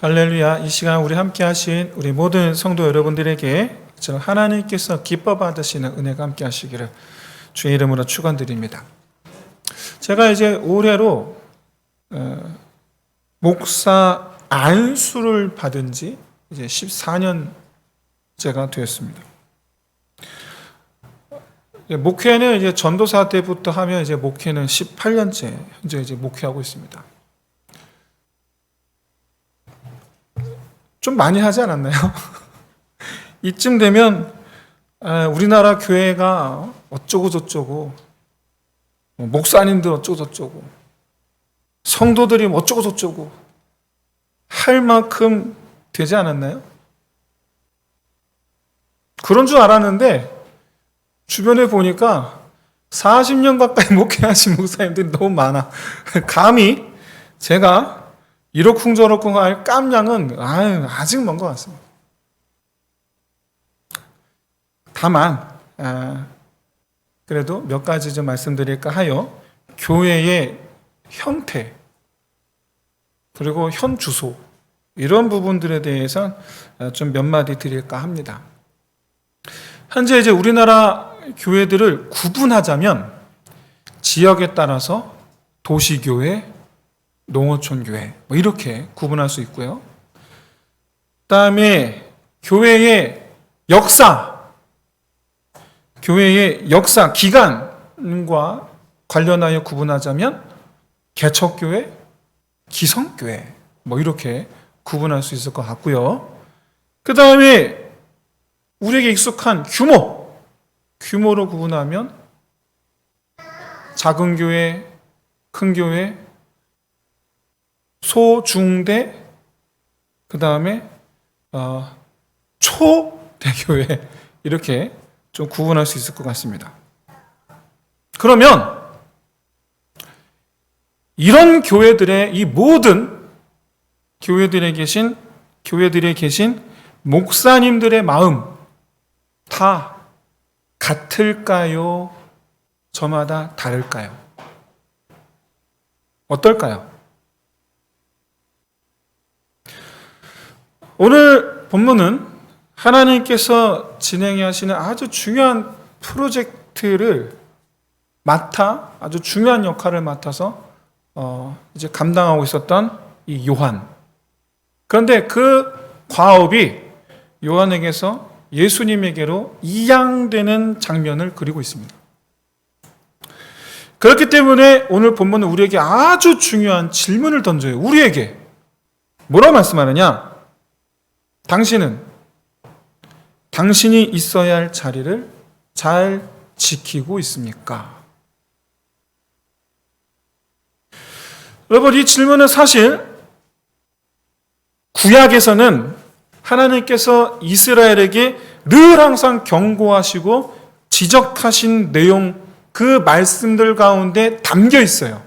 할렐루야. 이 시간 우리 함께 하신 우리 모든 성도 여러분들에게 하나님께서 기뻐 받으시는 은혜가 함께 하시기를 주의 이름으로 축원드립니다. 제가 이제 올해로 목사 안수를 받은 지 이제 14년째가 되었습니다. 목회는 이제 전도사 때부터 하면 이제 목회는 18년째 현재 이제 목회하고 있습니다. 좀 많이 하지 않았나요? 이쯤 되면 우리나라 교회가 어쩌고 저쩌고, 목사님들 어쩌고 저쩌고, 성도들이 어쩌고 저쩌고 할 만큼 되지 않았나요? 그런 줄 알았는데 주변에 보니까 40년 가까이 목회하신 목사님들이 너무 많아. 감히 제가 이러쿵저러쿵 할 깜냥은 아직 먼 것 같습니다. 다만 그래도 몇 가지 좀 말씀드릴까 하여 교회의 형태 그리고 현 주소 이런 부분들에 대해서 좀 몇 마디 드릴까 합니다. 현재 이제 우리나라 교회들을 구분하자면 지역에 따라서 도시교회, 농어촌교회 이렇게 구분할 수 있고요. 그다음에 교회의 역사 기간과 관련하여 구분하자면 개척교회, 기성교회 이렇게 구분할 수 있을 것 같고요. 그 다음에 우리에게 익숙한 규모로 구분하면 작은 교회, 큰 교회, 소, 중, 대, 그 다음에 초대교회 이렇게 좀 구분할 수 있을 것 같습니다. 그러면 이런 교회들의 이 모든 교회들에 계신 목사님들의 마음 다 같을까요? 저마다 다를까요? 어떨까요? 오늘 본문은 하나님께서 진행해 하시는 아주 중요한 프로젝트를 아주 중요한 역할을 맡아서 이제 감당하고 있었던 이 요한. 그런데 그 과업이 요한에게서 예수님에게로 이양되는 장면을 그리고 있습니다. 그렇기 때문에 오늘 본문은 우리에게 아주 중요한 질문을 던져요. 우리에게 뭐라고 말씀하느냐? 당신이 있어야 할 자리를 잘 지키고 있습니까? 여러분, 이 질문은 사실 구약에서는 하나님께서 이스라엘에게 늘 항상 경고하시고 지적하신 내용 그 말씀들 가운데 담겨 있어요.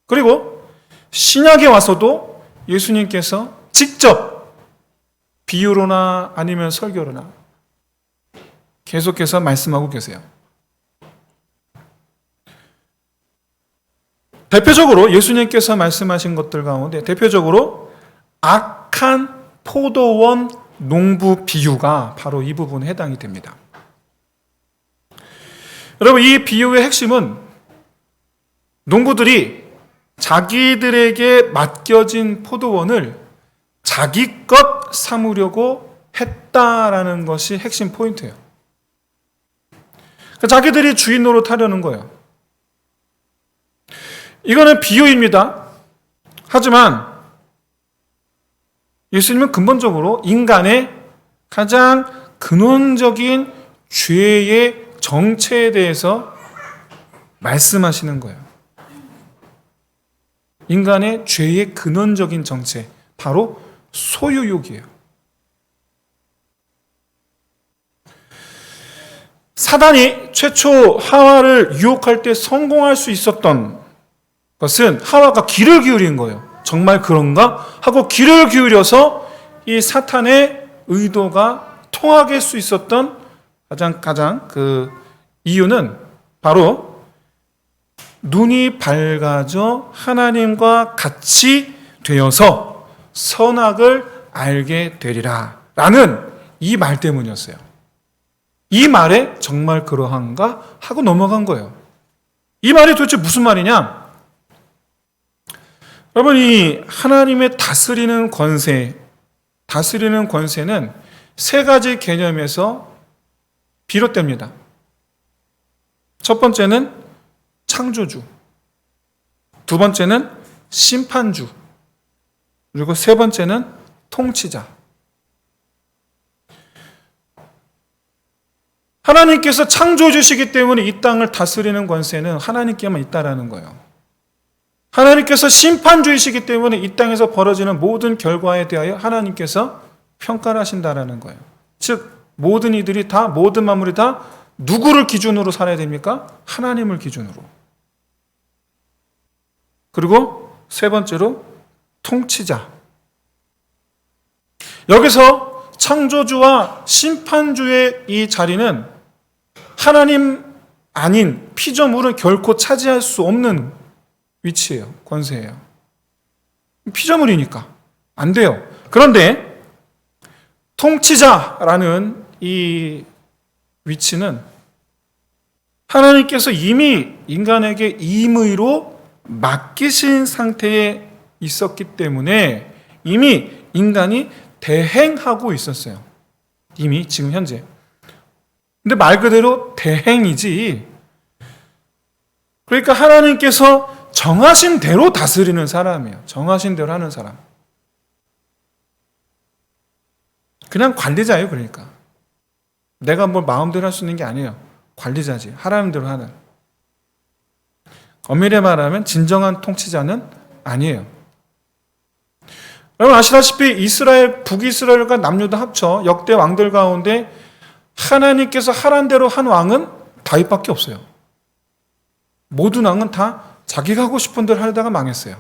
그리고 신약에 와서도 예수님께서 직접 비유로나 아니면 설교로나 계속해서 말씀하고 계세요. 대표적으로 예수님께서 말씀하신 것들 가운데 대표적으로 악한 포도원 농부 비유가 바로 이 부분에 해당이 됩니다. 여러분, 이 비유의 핵심은 농부들이 자기들에게 맡겨진 포도원을 자기 것 삼으려고 했다라는 것이 핵심 포인트예요. 자기들이 주인 노릇하려는 거예요. 이거는 비유입니다. 하지만 예수님은 근본적으로 인간의 가장 근원적인 죄의 정체에 대해서 말씀하시는 거예요. 인간의 죄의 근원적인 정체, 바로 소유욕이에요. 사단이 최초 하와를 유혹할 때 성공할 수 있었던 것은 하와가 귀를 기울인 거예요. 정말 그런가? 하고 귀를 기울여서 이 사탄의 의도가 통하게 할 수 있었던 가장 그 이유는 바로 눈이 밝아져 하나님과 같이 되어서 선악을 알게 되리라 라는 이 말 때문이었어요. 이 말에 정말 그러한가 하고 넘어간 거예요. 이 말이 도대체 무슨 말이냐? 여러분, 이 하나님의 다스리는 권세는 세 가지 개념에서 비롯됩니다. 첫 번째는 창조주, 두 번째는 심판주, 그리고 세 번째는 통치자. 하나님께서 창조주시기 때문에 이 땅을 다스리는 권세는 하나님께만 있다라는 거예요. 하나님께서 심판주이시기 때문에 이 땅에서 벌어지는 모든 결과에 대하여 하나님께서 평가를 하신다라는 거예요. 즉 모든 이들이 다, 모든 만물이 다 누구를 기준으로 살아야 됩니까? 하나님을 기준으로. 그리고 세 번째로 통치자. 여기서 창조주와 심판주의 이 자리는 하나님 아닌 피조물은 결코 차지할 수 없는 위치예요. 권세예요. 피조물이니까 안 돼요. 그런데 통치자라는 이 위치는 하나님께서 이미 인간에게 임의로 맡기신 상태에 있었기 때문에 이미 인간이 대행하고 있었어요. 이미 지금 현재. 근데 말 그대로 대행이지. 그러니까 하나님께서 정하신 대로 다스리는 사람이에요. 정하신 대로 하는 사람. 그냥 관리자예요. 그러니까 내가 뭘 마음대로 할 수 있는 게 아니에요. 관리자지. 하라는 대로 하는. 엄밀히 말하면 진정한 통치자는 아니에요. 여러분 아시다시피 이스라엘, 북이스라엘과 남유다 합쳐 역대 왕들 가운데 하나님께서 하란 대로 한 왕은 다윗밖에 없어요. 모든 왕은 다 자기가 하고 싶은 대로 하려다가 망했어요.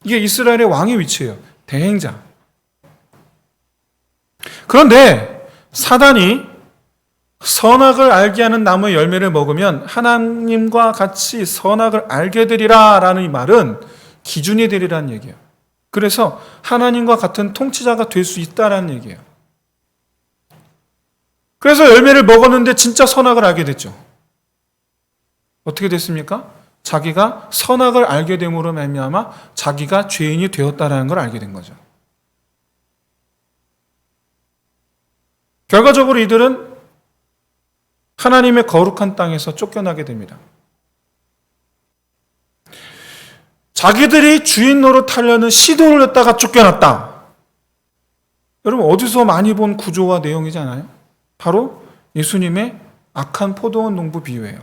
이게 이스라엘의 왕의 위치예요. 대행자. 그런데 사단이 선악을 알게 하는 나무의 열매를 먹으면 하나님과 같이 선악을 알게 되리라 라는 이 말은 기준이 되리라는 얘기예요. 그래서 하나님과 같은 통치자가 될 수 있다라는 얘기예요. 그래서 열매를 먹었는데 진짜 선악을 알게 됐죠. 어떻게 됐습니까? 자기가 선악을 알게 됨으로 말미암아 자기가 죄인이 되었다라는 걸 알게 된 거죠. 결과적으로 이들은 하나님의 거룩한 땅에서 쫓겨나게 됩니다. 자기들이 주인 노릇하려는 시도를 했다가 쫓겨났다. 여러분 어디서 많이 본 구조와 내용이지 않아요? 바로 예수님의 악한 포도원 농부 비유예요.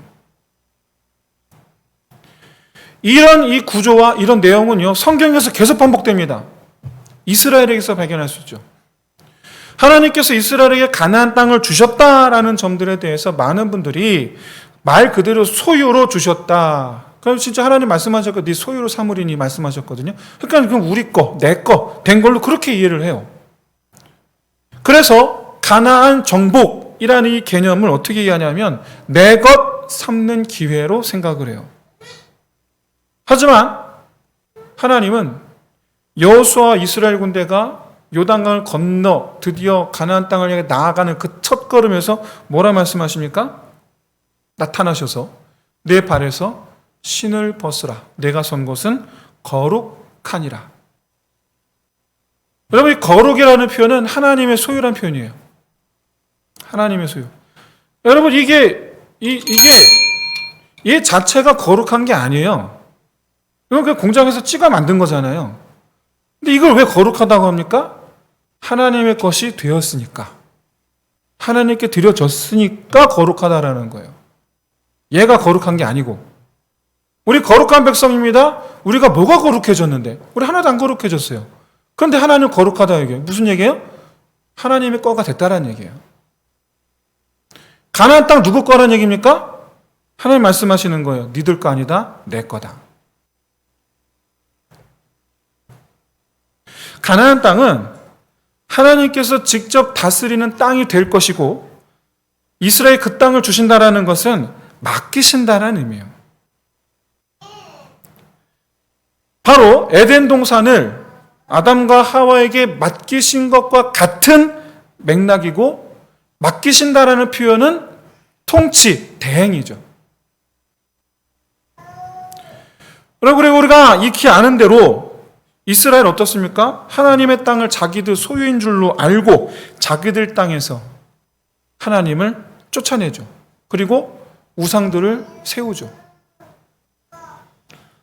이런 이 구조와 이런 내용은요, 성경에서 계속 반복됩니다. 이스라엘에게서 발견할 수 있죠. 하나님께서 이스라엘에게 가나안 땅을 주셨다라는 점들에 대해서 많은 분들이 말 그대로 소유로 주셨다. 그럼 진짜 하나님 말씀하셨고 네 소유로 삼으리니 말씀하셨거든요. 그러니까 그럼 우리 거, 내 거 된 걸로 그렇게 이해를 해요. 그래서 가나안 정복이라는 이 개념을 어떻게 이해하냐면 내 것 삼는 기회로 생각을 해요. 하지만 하나님은 여호수아와 이스라엘 군대가 요단강을 건너 드디어 가나안 땅을 향해 나아가는 그 첫 걸음에서 뭐라 말씀하십니까? 나타나셔서 내 발에서 신을 벗으라. 내가 선 곳은 거룩하니라. 여러분 이 거룩이라는 표현은 하나님의 소유란 표현이에요. 하나님의 소유. 여러분 이게 이 자체가 거룩한 게 아니에요. 이건 그냥 공장에서 찍어 만든 거잖아요. 근데 이걸 왜 거룩하다고 합니까? 하나님의 것이 되었으니까. 하나님께 드려졌으니까 거룩하다라는 거예요. 얘가 거룩한 게 아니고. 우리 거룩한 백성입니다. 우리가 뭐가 거룩해졌는데? 우리 하나도 안 거룩해졌어요. 그런데 하나님 거룩하다 얘기해요. 무슨 얘기예요? 하나님의 거가 됐다라는 얘기예요. 가나안 땅 누구 거라는 얘기입니까? 하나님 말씀하시는 거예요. 니들 거 아니다. 내 거다. 가나안 땅은 하나님께서 직접 다스리는 땅이 될 것이고 이스라엘 그 땅을 주신다라는 것은 맡기신다라는 의미예요. 바로 에덴 동산을 아담과 하와에게 맡기신 것과 같은 맥락이고, 맡기신다라는 표현은 통치, 대행이죠. 그리고 우리가 익히 아는 대로 이스라엘 어떻습니까? 하나님의 땅을 자기들 소유인 줄로 알고 자기들 땅에서 하나님을 쫓아내죠. 그리고 우상들을 세우죠.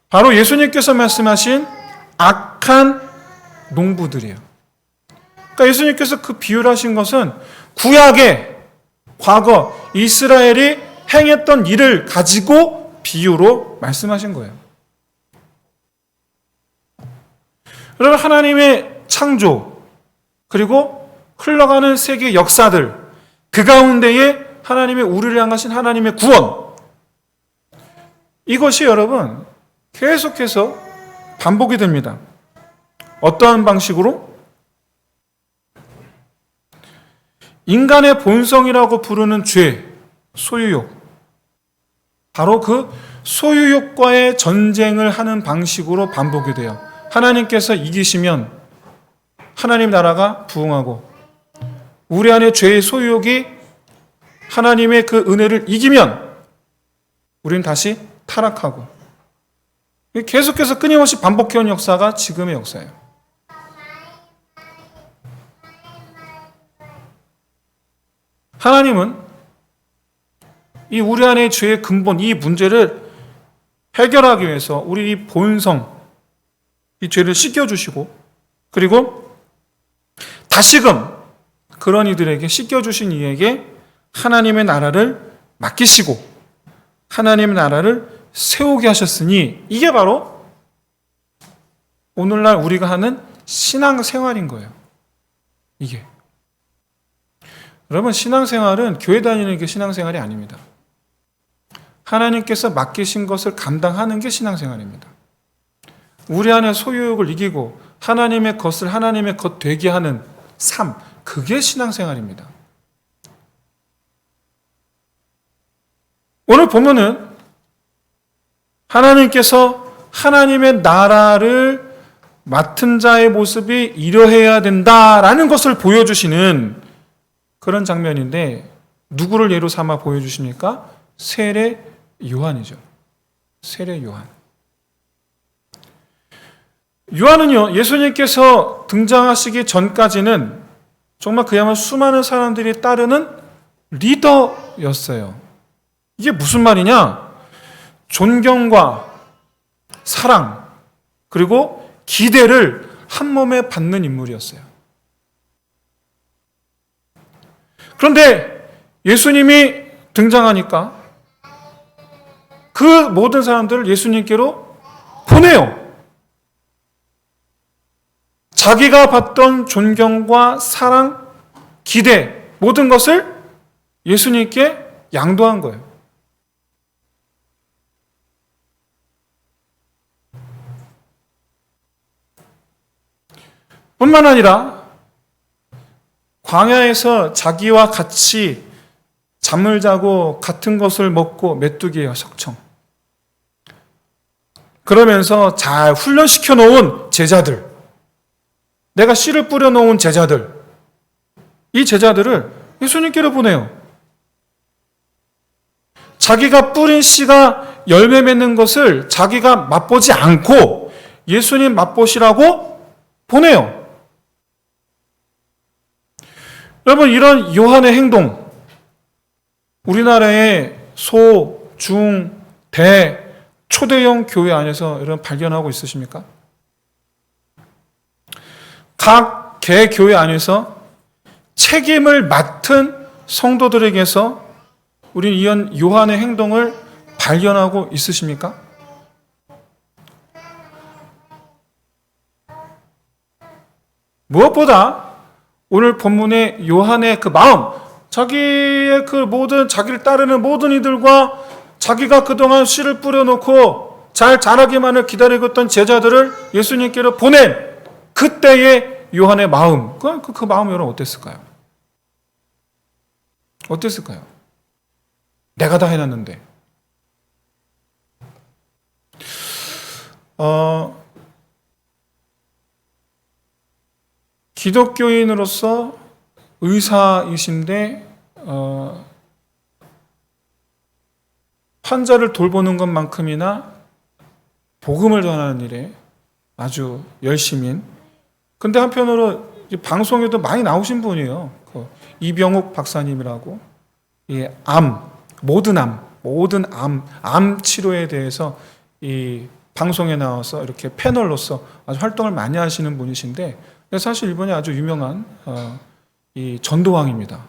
바로 예수님께서 말씀하신 악한 농부들이에요. 그러니까 예수님께서 그 비유를 하신 것은 구약의 과거 이스라엘이 행했던 일을 가지고 비유로 말씀하신 거예요. 여러분, 하나님의 창조, 그리고 흘러가는 세계 역사들, 그 가운데에 하나님의 우리를 향하신 하나님의 구원, 이것이 여러분 계속해서 반복이 됩니다. 어떠한 방식으로? 인간의 본성이라고 부르는 죄, 소유욕, 바로 그 소유욕과의 전쟁을 하는 방식으로 반복이 돼요. 하나님께서 이기시면 하나님 나라가 부흥하고, 우리 안에 죄의 소유욕이 하나님의 그 은혜를 이기면 우리는 다시 타락하고, 계속해서 끊임없이 반복해온 역사가 지금의 역사예요. 하나님은 이 우리 안의 죄의 근본, 이 문제를 해결하기 위해서 우리 이 본성, 이 죄를 씻겨주시고, 그리고 다시금 그런 이들에게 씻겨주신 이에게 하나님의 나라를 맡기시고 하나님의 나라를 세우게 하셨으니, 이게 바로 오늘날 우리가 하는 신앙생활인 거예요. 이게. 여러분, 신앙생활은 교회 다니는 게 신앙생활이 아닙니다. 하나님께서 맡기신 것을 감당하는 게 신앙생활입니다. 우리 안에 소유욕을 이기고 하나님의 것을 하나님의 것 되게 하는 삶, 그게 신앙생활입니다. 오늘 보면은 하나님께서 하나님의 나라를 맡은 자의 모습이 이러해야 된다라는 것을 보여주시는 그런 장면인데, 누구를 예로 삼아 보여주십니까? 세례 요한이죠. 세례 요한. 요한은요, 예수님께서 등장하시기 전까지는 정말 그야말로 수많은 사람들이 따르는 리더였어요. 이게 무슨 말이냐? 존경과 사랑, 그리고 기대를 한 몸에 받는 인물이었어요. 그런데 예수님이 등장하니까 그 모든 사람들을 예수님께로 보내요. 자기가 받던 존경과 사랑, 기대, 모든 것을 예수님께 양도한 거예요. 뿐만 아니라 광야에서 자기와 같이 잠을 자고 같은 것을 먹고 메뚜기예요, 석청. 그러면서 잘 훈련시켜 놓은 제자들, 내가 씨를 뿌려 놓은 제자들, 이 제자들을 예수님께로 보내요. 자기가 뿌린 씨가 열매 맺는 것을 자기가 맛보지 않고 예수님 맛보시라고 보내요. 여러분, 이런 요한의 행동, 우리나라의 소, 중, 대, 초대형 교회 안에서 여러분 발견하고 있으십니까? 각 개 교회 안에서 책임을 맡은 성도들에게서 우리 이런 요한의 행동을 발견하고 있으십니까? 무엇보다 오늘 본문의 요한의 그 마음, 자기의 그 모든, 자기를 따르는 모든 이들과 자기가 그동안 씨를 뿌려놓고 잘 자라기만을 기다리고 있던 제자들을 예수님께로 보낸 그때의 요한의 마음, 그 마음이 여러분 어땠을까요? 어땠을까요? 내가 다 해놨는데. 기독교인으로서 의사이신데 환자를 돌보는 것만큼이나 복음을 전하는 일에 아주 열심인, 근데 한편으로 방송에도 많이 나오신 분이에요. 이병욱 박사님이라고, 모든 암 치료에 대해서 이 방송에 나와서 이렇게 패널로서 아주 활동을 많이 하시는 분이신데, 사실 이분이 아주 유명한 이 전도왕입니다.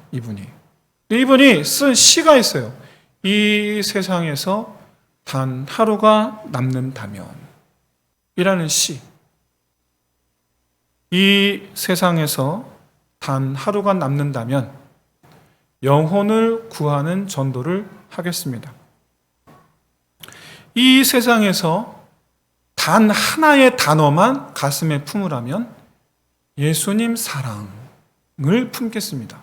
이분이 쓴 시가 있어요. 이 세상에서 단 하루가 남는다면 이라는 시. 이 세상에서 단 하루가 남는다면 영혼을 구하는 전도를 하겠습니다. 이 세상에서 단 하나의 단어만 가슴에 품으라면 예수님 사랑을 품겠습니다.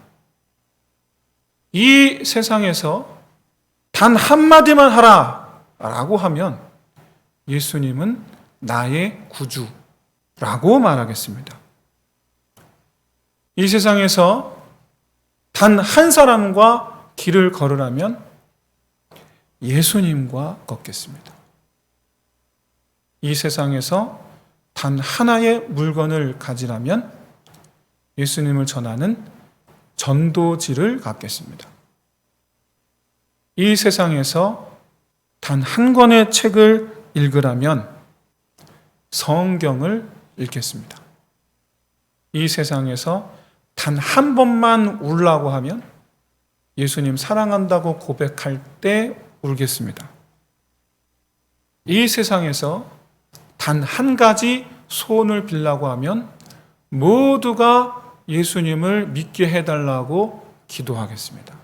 이 세상에서 단 한마디만 하라라고 하면 예수님은 나의 구주라고 말하겠습니다. 이 세상에서 단 한 사람과 길을 걸으라면 예수님과 걷겠습니다. 이 세상에서 단 하나의 물건을 가지라면 예수님을 전하는 전도지를 갖겠습니다. 이 세상에서 단 한 권의 책을 읽으라면 성경을 읽겠습니다. 이 세상에서 단 한 번만 울라고 하면 예수님 사랑한다고 고백할 때 울겠습니다. 이 세상에서 단 한 가지 소원을 빌라고 하면 모두가 예수님을 믿게 해달라고 기도하겠습니다.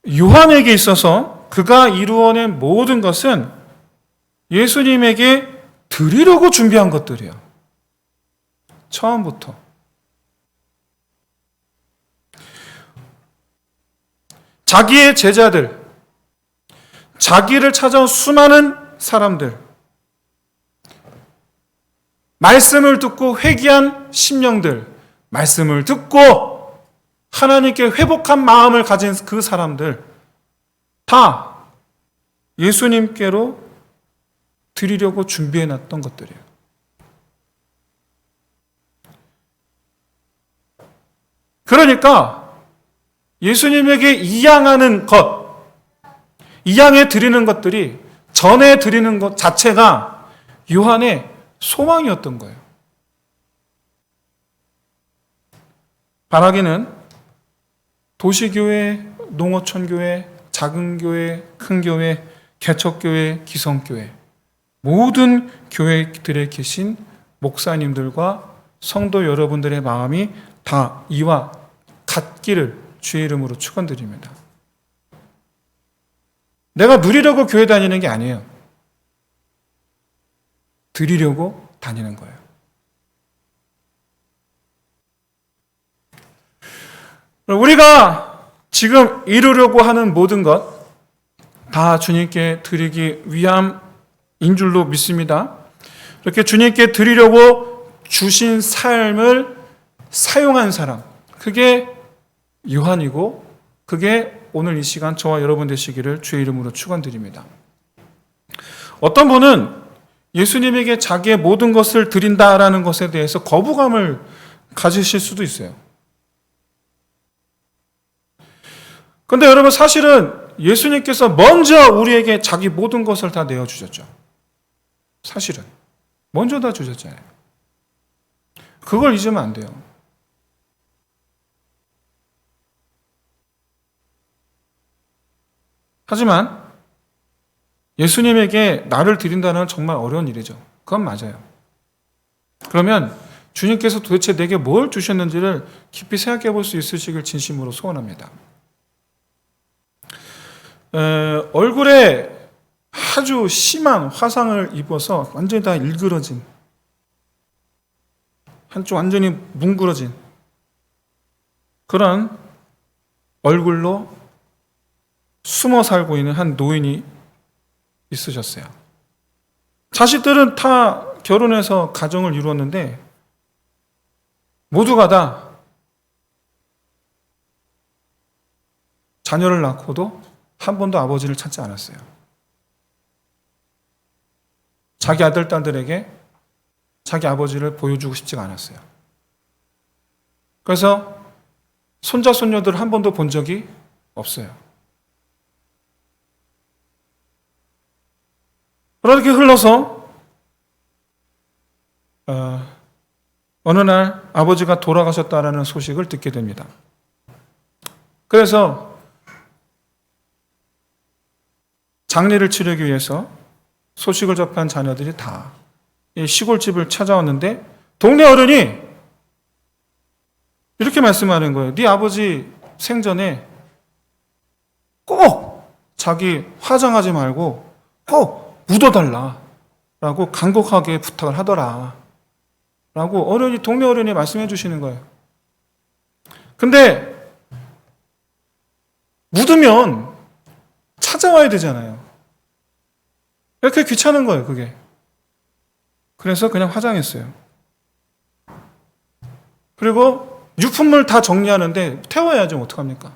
요한에게 있어서 그가 이루어낸 모든 것은 예수님에게 드리려고 준비한 것들이에요. 처음부터. 자기의 제자들, 자기를 찾아온 수많은 사람들, 말씀을 듣고 회개한 심령들, 말씀을 듣고 하나님께 회복한 마음을 가진 그 사람들 다 예수님께로 드리려고 준비해놨던 것들이에요. 그러니까 예수님에게 이양하는 것, 이양해 드리는 것들이, 전해 드리는 것 자체가 요한의 소망이었던 거예요. 바라기는 도시교회, 농어촌교회, 작은 교회, 큰 교회, 개척교회, 기성교회, 모든 교회들에 계신 목사님들과 성도 여러분들의 마음이 다 이와 같기를 주의 이름으로 축원드립니다. 내가 누리려고 교회 다니는 게 아니에요. 드리려고 다니는 거예요. 우리가 지금 이루려고 하는 모든 것 다 주님께 드리기 위함인 줄로 믿습니다. 이렇게 주님께 드리려고 주신 삶을 사용한 사람, 그게 요한이고 그게 오늘 이 시간 저와 여러분 되시기를 주의 이름으로 축원드립니다. 어떤 분은 예수님에게 자기의 모든 것을 드린다라는 것에 대해서 거부감을 가지실 수도 있어요. 그런데 여러분, 사실은 예수님께서 먼저 우리에게 자기 모든 것을 다 내어주셨죠. 사실은 먼저 다 주셨잖아요. 그걸 잊으면 안 돼요. 하지만 예수님에게 나를 드린다는 건 정말 어려운 일이죠. 그건 맞아요. 그러면 주님께서 도대체 내게 뭘 주셨는지를 깊이 생각해 볼 수 있으시길 진심으로 소원합니다. 얼굴에 아주 심한 화상을 입어서 완전히 다 일그러진, 한쪽 완전히 뭉그러진 그런 얼굴로 숨어 살고 있는 한 노인이 있으셨어요. 자식들은 다 결혼해서 가정을 이루었는데 모두가 다 자녀를 낳고도 한 번도 아버지를 찾지 않았어요. 자기 아들, 딸들에게 자기 아버지를 보여주고 싶지가 않았어요. 그래서 손자, 손녀들 한 번도 본 적이 없어요. 그렇게 흘러서 어느 날 아버지가 돌아가셨다라는 소식을 듣게 됩니다. 그래서 장례를 치르기 위해서 소식을 접한 자녀들이 다 시골집을 찾아왔는데 동네 어른이 이렇게 말씀하는 거예요. 네 아버지 생전에 꼭 자기 화장하지 말고 꼭 묻어달라 라고 간곡하게 부탁을 하더라 라고 동네 어른이 말씀해 주시는 거예요. 근데 묻으면 찾아와야 되잖아요. 이렇게 귀찮은 거예요, 그게. 그래서 그냥 화장했어요. 그리고 유품을 다 정리하는데 태워야죠, 어떡합니까?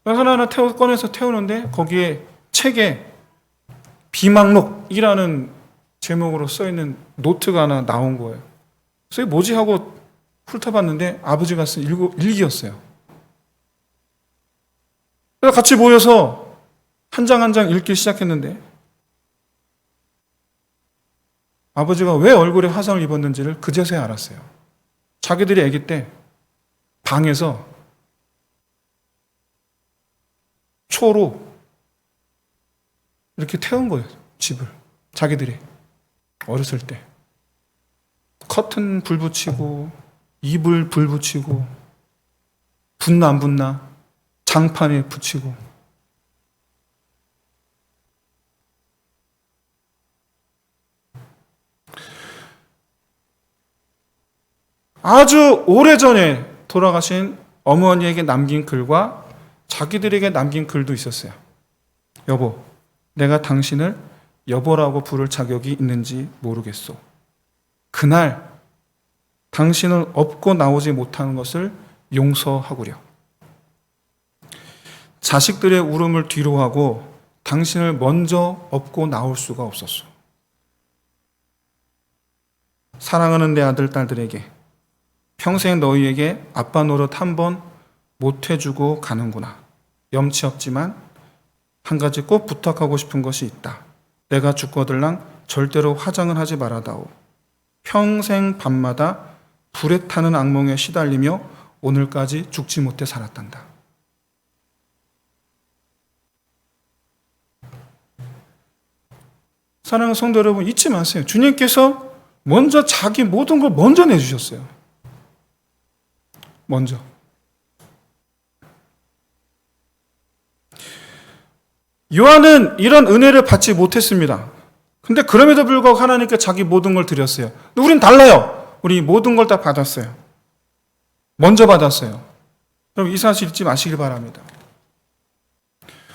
하나하나 꺼내서 태우는데 거기에 책에 비망록이라는 제목으로 써있는 노트가 하나 나온 거예요. 그래서 이게 뭐지 하고 훑어봤는데 아버지가 쓴 일기였어요. 그래서 같이 모여서 한 장 한 장 읽기 시작했는데 아버지가 왜 얼굴에 화상을 입었는지를 그제서야 알았어요. 자기들이 아기 때 방에서 초로 이렇게 태운 거예요, 집을. 자기들이 어렸을 때 커튼 불 붙이고 이불 불 붙이고 붙나 안 붙나 장판에 붙이고 아주 오래전에 돌아가신 어머니에게 남긴 글과 자기들에게 남긴 글도 있었어요. 여보, 내가 당신을 여보라고 부를 자격이 있는지 모르겠소. 그날 당신을 업고 나오지 못하는 것을 용서하구려. 자식들의 울음을 뒤로하고 당신을 먼저 업고 나올 수가 없었소. 사랑하는 내 아들, 딸들에게 평생 너희에게 아빠 노릇 한 번 못 해주고 가는구나. 염치 없지만 한 가지 꼭 부탁하고 싶은 것이 있다. 내가 죽거들랑 절대로 화장을 하지 말아다오. 평생 밤마다 불에 타는 악몽에 시달리며 오늘까지 죽지 못해 살았단다. 사랑하는 성도 여러분, 잊지 마세요. 주님께서 먼저 자기 모든 걸 먼저 내주셨어요. 먼저. 요한은 이런 은혜를 받지 못했습니다. 근데 그럼에도 불구하고 하나님께 자기 모든 걸 드렸어요. 근데 우린 달라요. 우리 모든 걸 다 받았어요. 먼저 받았어요. 그럼 이 사실 잊지 마시길 바랍니다.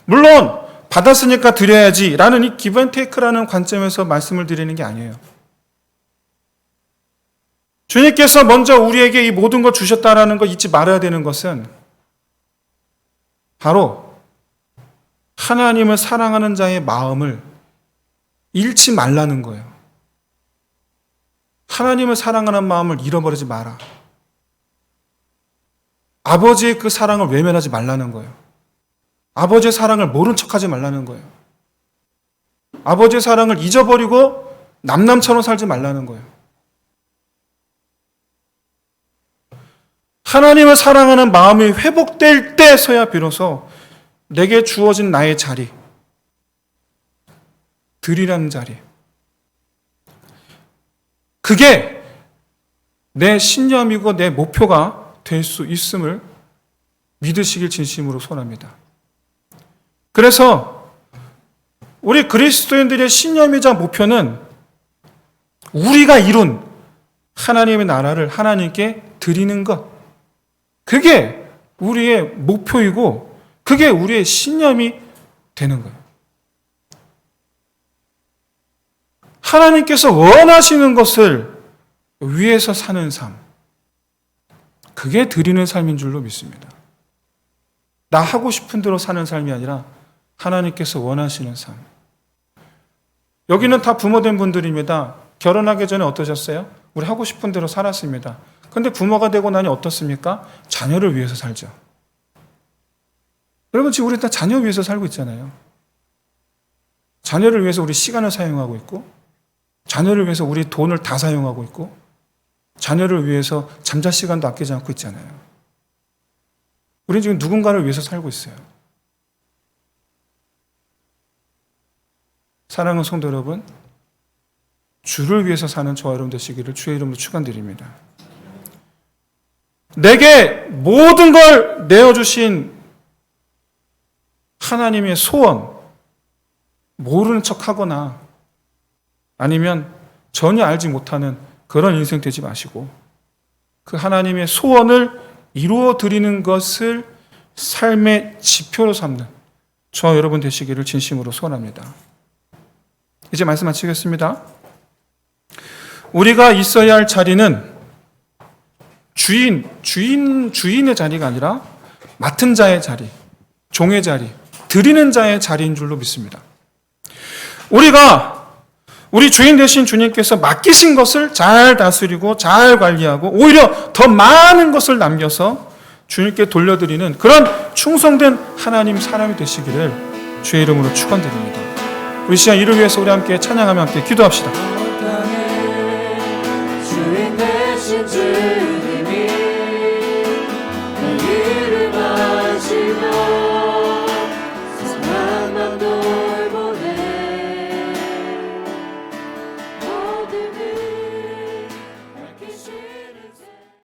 물론 받았으니까 드려야지 라는 이 기브 앤 테이크라는 관점에서 말씀을 드리는 게 아니에요. 주님께서 먼저 우리에게 이 모든 걸 주셨다라는 거 잊지 말아야 되는 것은 바로 하나님을 사랑하는 자의 마음을 잃지 말라는 거예요. 하나님을 사랑하는 마음을 잃어버리지 마라. 아버지의 그 사랑을 외면하지 말라는 거예요. 아버지의 사랑을 모른 척하지 말라는 거예요. 아버지의 사랑을 잊어버리고 남남처럼 살지 말라는 거예요. 하나님을 사랑하는 마음이 회복될 때서야 비로소 내게 주어진 나의 자리, 드리라는 자리, 그게 내 신념이고 내 목표가 될 수 있음을 믿으시길 진심으로 소원합니다. 그래서 우리 그리스도인들의 신념이자 목표는 우리가 이룬 하나님의 나라를 하나님께 드리는 것, 그게 우리의 목표이고 그게 우리의 신념이 되는 거예요. 하나님께서 원하시는 것을 위해서 사는 삶, 그게 드리는 삶인 줄로 믿습니다. 나 하고 싶은 대로 사는 삶이 아니라 하나님께서 원하시는 삶. 여기는 다 부모된 분들입니다. 결혼하기 전에 어떠셨어요? 우리 하고 싶은 대로 살았습니다. 근데 부모가 되고 나니 어떻습니까? 자녀를 위해서 살죠. 여러분, 지금 우리 다 자녀 위해서 살고 있잖아요. 자녀를 위해서 우리 시간을 사용하고 있고, 자녀를 위해서 우리 돈을 다 사용하고 있고, 자녀를 위해서 잠잘 시간도 아끼지 않고 있잖아요. 우리는 지금 누군가를 위해서 살고 있어요. 사랑하는 성도 여러분, 주를 위해서 사는 저와 여러분 되시기를 주의 이름으로 축원드립니다. 내게 모든 걸 내어주신 하나님의 소원, 모르는 척하거나 아니면 전혀 알지 못하는 그런 인생 되지 마시고 그 하나님의 소원을 이루어 드리는 것을 삶의 지표로 삼는 저와 여러분 되시기를 진심으로 소원합니다. 이제 말씀 마치겠습니다. 우리가 있어야 할 자리는 주인의 자리가 아니라 맡은 자의 자리, 종의 자리, 드리는 자의 자리인 줄로 믿습니다. 우리 주인 되신 주님께서 맡기신 것을 잘 다스리고 잘 관리하고 오히려 더 많은 것을 남겨서 주님께 돌려드리는 그런 충성된 하나님 사람이 되시기를 주의 이름으로 축원드립니다. 우리 시간 이를 위해서 우리 함께 찬양하며 함께 기도합시다. 주인 되신 주